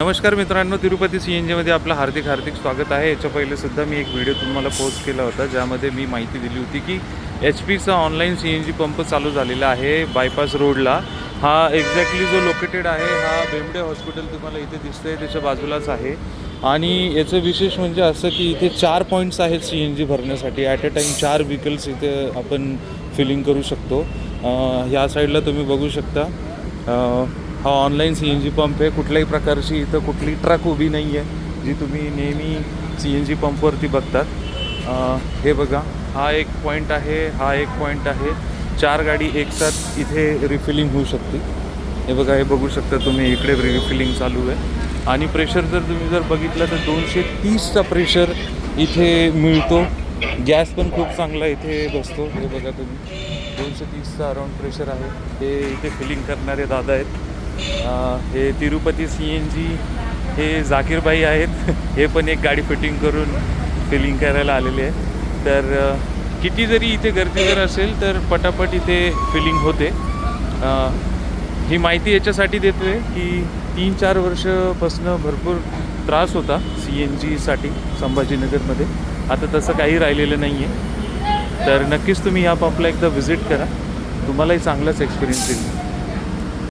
नमस्कार मित्रांनो, तिरुपती CNGमध्ये आपलं हार्दिक स्वागत आहे। याच्या पहिले सुद्धा मी एक व्हिडिओ तुम्हाला पोस्ट केला होता, ज्यामध्ये मी माहिती दिली होती की HP चा ऑनलाईन CNG पंप चालू झालेला आहे बायपास रोडला। हा एक्झॅक्टली जो लोकेटेड आहे हा बेमडे हॉस्पिटल तुम्हाला इथे दिसतंय त्याच्या बाजूलाच आहे। आणि याचं विशेष म्हणजे असं की इथे 4 पॉईंट्स आहेत CNG भरण्यासाठी। ॲट अ टाईम 4 व्हेकल्स इथे आपण फिलिंग करू शकतो। ह्या साईडला तुम्ही बघू शकता, हा ऑनलाईन CNG पंप आहे। कुठल्याही प्रकारची इथं कुठली ट्रक उभी नाही आहे जी तुम्ही नेहमी CNG पंपवरती बघतात। हे बघा, हा एक पॉईंट आहे, हा एक पॉईंट आहे। 4 गाडी एकसाथ इथे रिफिलिंग होऊ शकते। हे बघा, हे बघू शकता तुम्ही, इकडे रिफिलिंग चालू आहे। आणि प्रेशर जर तुम्ही बघितलं तर 230चा प्रेशर इथे मिळतो। गॅस पण खूप चांगला इथे बसतो। हे बघा तुम्ही, 230चा अराऊंड प्रेशर आहे। हे इथे फिलिंग करणारे दादा आहेत। हे तिरुपती CNG हे जाकीर भाई आहेत। हे पण एक गाडी फिटिंग करून फिलिंग करायला आलेले आहे। तर किती जरी इथे गर्दी जर असेल तर पटापट इथे फिलिंग होते। ही माहिती याच्यासाठी देतो आहे की 3-4 वर्षापासून भरपूर त्रास होता CNGसाठी संभाजीनगरमध्ये। आता तसं काही राहिलेलं नाही आहे। तर नक्कीच तुम्ही या पंपला एकदा व्हिजिट करा, तुम्हालाही चांगलाच एक्सपिरियन्स येईल।